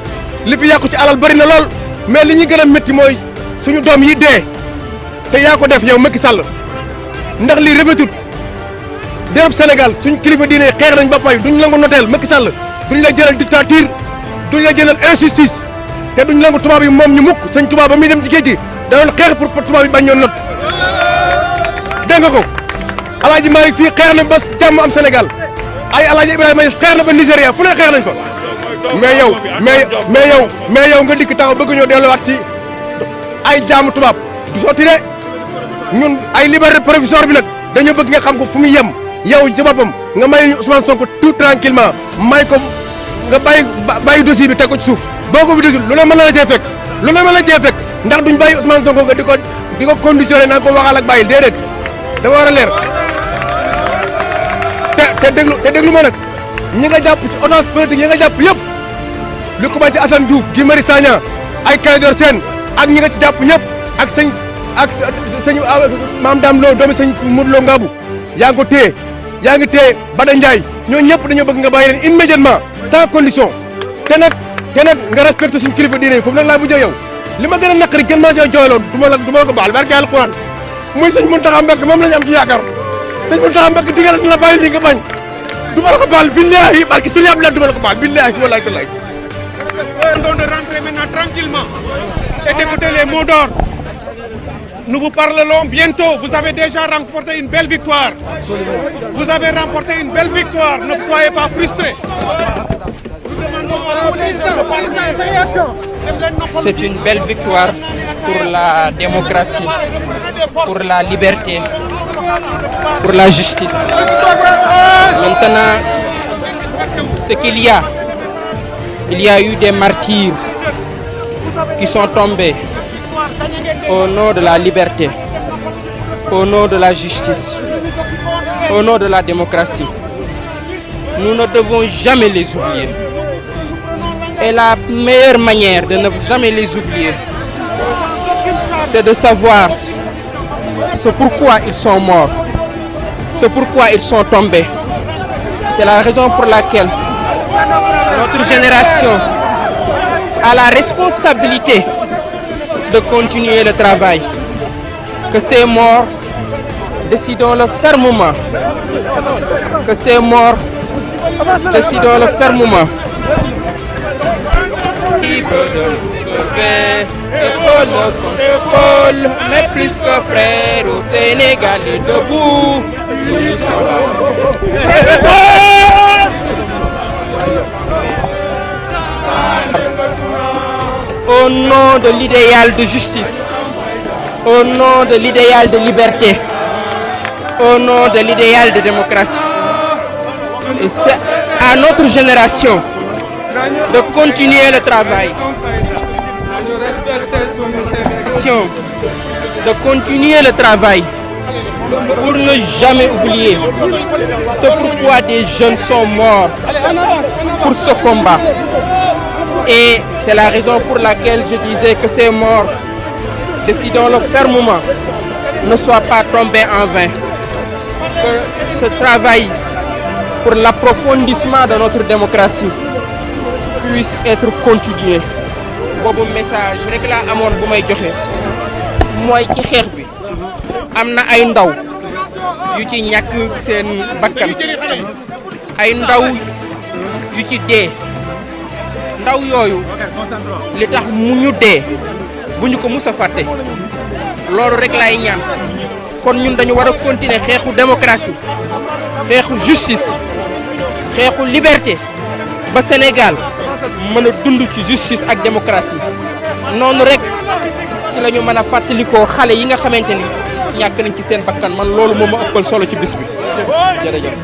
li fi yàqu ci alal bari na lool mais li ñuy gën a métti mooy suñu doom yi dee te yaa ko def yow Macky Sall ndax lii rafetut dereb Sénégal suñ kilifa diine xeex nañ ba fay duñ langu noteel Macky Sall duñ la jëlal dictature duñ la jëlal injustice te duñ langu tubaab yi moom ñu mukk sëñ tubaab ba muy dem ci géej gi da doon xeex pour tubaab yi bañ ñoon not dégg nga ko Alaaji Malick fii xeex na ba jàmm am Sénégal ay Alaaji Ibrahima xeex na ba Nigéria fu ne xeex nañ fa mais yow nga dikk taxaw bëgg ñoo delluwaat ci ay jaamu tubaab du sotti de ñun ay liberté provisoire bi nag dañoo bëgg nga xam ko fu mu yem yow ci boppam nga may ñu Ousmane Sonko tout tranquillement may ko nga bàyyi dossier bi teg ko ci suuf boo ko fi desul lu ne mën na la cee fekk ndax duñ bàyyi Ousmane Sonko nga di ko conditionné naa ko waxal ak bàyyil déedéet dafa war a leer te déglu ma nag ñi nga jàpp ci otage politique yi nga jàpp yëpp li ko ba ci Assane Diouf Guy Marius Sagna ay Clédor Sène ak ñi nga ci jàpp ñëpp ak sëñ Maam Dame Lo doomi sëñ Modou Lo Ngabou yaa ngi téye Bada Ndiaye ñoo ñëpp dañoo bëgg nga bàyyi leen immédiatement sans condition te nag nga respecté suñu kilifa diine yi foofu nag laa mujjee yow li ma gën a naqari kenn maa see jooyloo du ma la ko baal barke Alxuraan muy sëñ Mountakha Mbacké moom lañu am ci yaakaar sëñ Mountakha Mbacké digal dina bàyyi li nga bañ du ma la ko baal billahi barke sëñ Abdoulaye du ma la ko baal billahi wallahi tallahi de rentrer maintenant tranquillement et d'écouter les mots d'ordre. Nous vous parlerons bientôt. Vous avez déjà remporté une belle victoire. Vous avez remporté une belle victoire. Ne soyez pas frustrés. C'est une belle victoire pour la démocratie, pour la liberté, pour la justice. Maintenant, ce qu'il y a eu des martyrs qui sont tombés au nom de la liberté, au nom de la justice, au nom de la démocratie. Nous ne devons jamais les oublier. Et la meilleure manière de ne jamais les oublier, c'est de savoir ce pourquoi ils sont morts, ce pourquoi ils sont tombés. C'est la raison pour laquelle notre génération a la responsabilité de continuer le travail. Que ces morts, décidons-le fermement. Que ces morts, décidons-le fermement. Épaule contre épaule, mais plus que frères au Sénégal est debout. Nous sommes là. Au nom de l'idéal de justice, au nom de l'idéal de liberté, au nom de l'idéal de démocratie. Et c'est à notre génération de continuer le travail, de continuer le travail pour ne jamais oublier ce pourquoi des jeunes sont morts pour ce combat. Et c'est la raison pour laquelle je disais que ces morts, décidons-le fermement, ne soient pas tombés en vain. Que ce travail pour l'approfondissement de notre démocratie puisse être continué. Boobu message rek laa amoon bu may joxe mooy ci xeex bi am na ay ndaw yu ci ñàkk seen bakkan, ay ndaw yu ci dee. Ndaw yooyu li tax mu ñu dee bu ñu ko mus a fàtte loolu rek laay ñaan. Kon ñun dañu war a continuer xeexu démocratie, xeexu justice, xeexu liberté ba Sénégal mën a dund ci justice ak démocratie. Noonu rek ci la ñu mën a fàttalikoo xale yi nga xamante ni ñàkk nañ ci seen bakkan man loolu moom ma ëppal solo ci bis bi jërëjëf.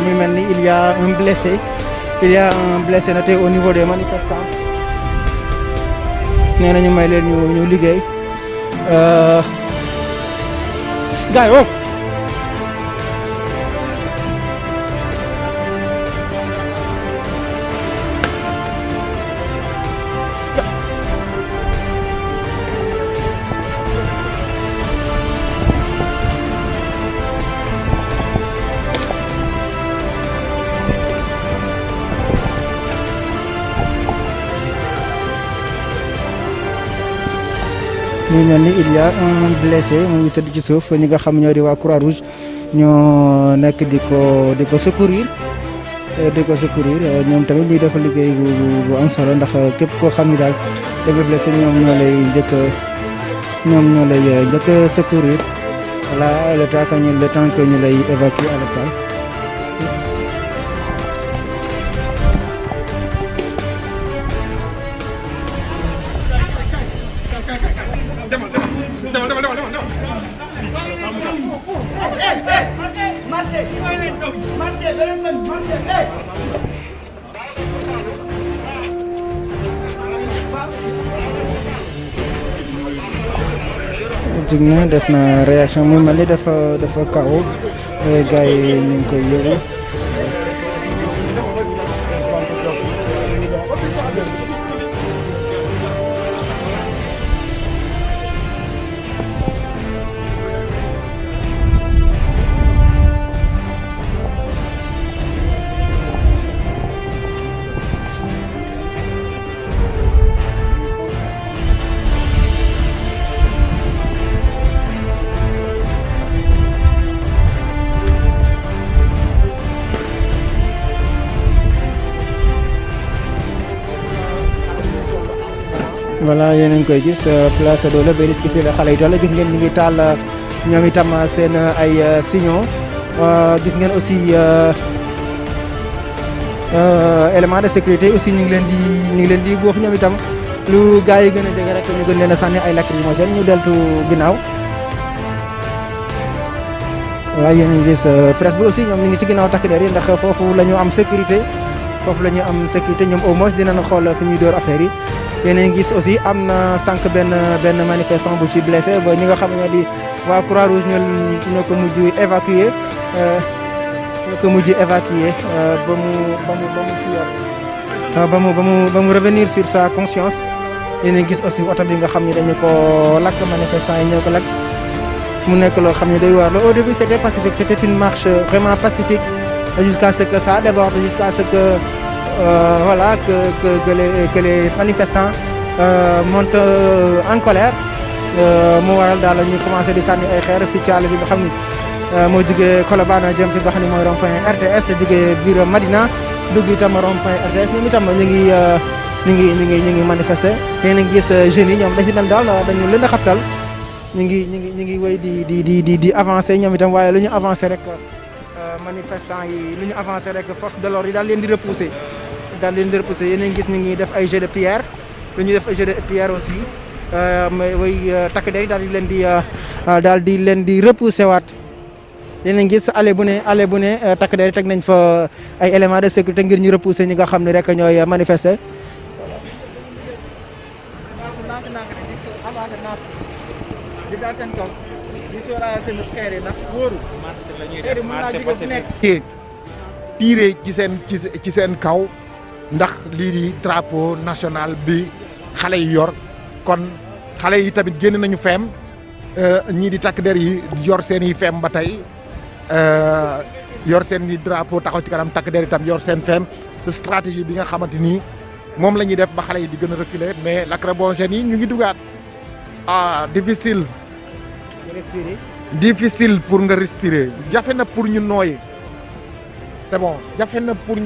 muy mel ni il y a un blessé noté au niveau des manifestants nee nañu may leen ñu liggéey gars yi muy mel ni il y a un blessé mu ngi tëdd ci suuf ñi nga xam ñoo di waa Croix-Rouge ñoo nekk di ko secourir ñoom tamit ñuy def liggéey bu am solo ndax képp koo xam ni daal da nga blessé ñoom ñoo lay njëkk a secourir voilà le temps que ñu lay évacuer à l'hôpital. jig na def na réaction muy mel ni dafa kaw gars yi ñu ngi koy yëgu voilà yéen a ngi koy gis place de l'Obélisque fii la xale yi toll gis ngeen ñu ngi taal ñoom itam seen ay signaux gis ngeen aussi élément de sécurité aussi ñu ngi leen di buux ñoom itam lu gars yi gën a jege rek ñu gën leen a sànni ay lacrymogène ñu deltu ginnaaw. voilà yéen a ngi gis presse bi aussi ñoom ñu ngi ci ginnaaw takk der yi ndax foofu la ñu am sécurité ñoom au moins dinañ xool fi ñuy door affaire yi. yéen a ngi gis aussi am na sànq benn manifestant bu ci blessé ba ñi nga xam ne di waa Croix-Rouge ñoo ko mujj évacuer ba mu revenir sur sa conscience. yéen a ngi gis aussi oto bi nga xam ne dañu ko lakk manifestant yi ñoo ko lakk mu nekk loo xam ne day waar la au début c'était pacifique c'était une marche vraiment pacifique jusqu'à ce que ça déborde jusqu'à ce que voilà que les manifestants montent en colère mu waral daal ñu commencé di sànni ay xeer fii ci àll bi nga xam ni moo jugee Colobane jëm fi nga xam ne mooy rond-point RTS jugee biir Madina dugg itam rond-point RTS ñoom itam ñu ngi manifester yéen a ngi gis jeunes yi ñoom dañ si mel daal dañu leen a xabtal ñu ngi wéy di avancer ñoom itam waaye lu ñu avancer rek manifestants yi lu ñu avancer rek force de l'ordre yi daal leen di repousser yéen a ngi gis ñu ngi def ay jeux de pierre lu ñuy def ay jeux de pierre aussi mais way takk der yi daal di leen di repousser waat yéen a ngi gis allée bu ne takk der yi teg nañ fa ay éléments de sécurité ngir ñu repousser ñi nga xam ne rek ñooy manifester. tiire ci seen kaw ndax lii di drapeau national bi xale yi yor kon xale yi tamit génn nañu feem ñii di takk der yi yor seen i feem ba tey yor seen i drapeau taxaw ci kanam takk der yi tam yor seen feem stratégie bi nga xamante ni moom la ñuy def ba xale yi di gën a reculer mais lacrymogènes yi ñu ngi dugaat difficile pour nga respirer jafe na pour ñu nooyi c'est bon jafe na pour.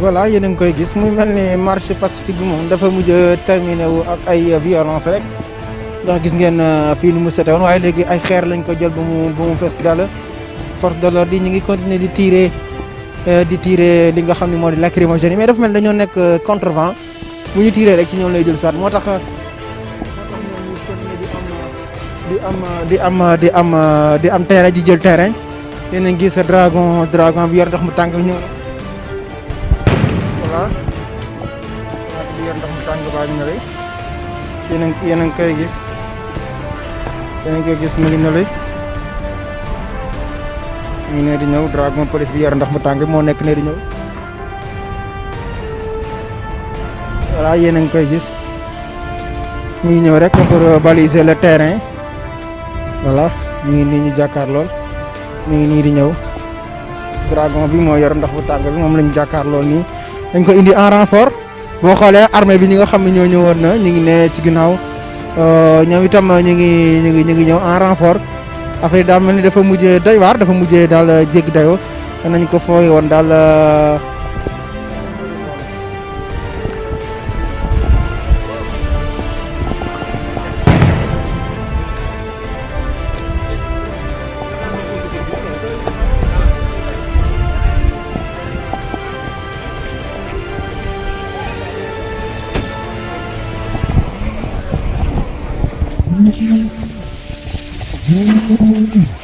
voilà yéen a ngi koy gis muy mel ni marche pacifique bi moom dafa mujj terminé wu ak ay violence rek ndax gis ngeen fii nu mu sete woon waaye léegi ay xeer lañ ko jël ba mu fees dal force de l'ordre yi ñu ngi continuer di tirer li nga xam ne moo di lacrymogène yi mais dafa mel ni dañoo nekk contrevent bu ñu tirer rek ci ñoom lay jël soit moo tax di am terrain di jël terrain yéen a ngi gis dragon bi yor ndox mu tàng ñëw na. voilà bi yor ndox mu tàng baa ñu ñëwee yéen a ngi koy gis mu ngi ñëwee mu ngi ne di ñëw dragon police bi yor ndox mu tàng moo nekk ne di ñëw voilà yéen a ngi koy gis mu ngi ñëw rek pour baliser le terrain voilà mu ngi nii ñu jàkkaar lool mu ngi nii di ñëw dragon bi moo yor ndox bu tàng bi moom lañu jàkkaar lool nii dañ ko indi en renfort boo xoolee armée bi ñi nga xam ne ñoo ñëwoon na ñu ngi ne ci ginnaaw ñoom itam ñu ngi ñëw en renfort affaire daal mel ni dafa mujjee doy waar dafa mujjee daal jéggi dayoo nañ ko fooy woon daal Thank you.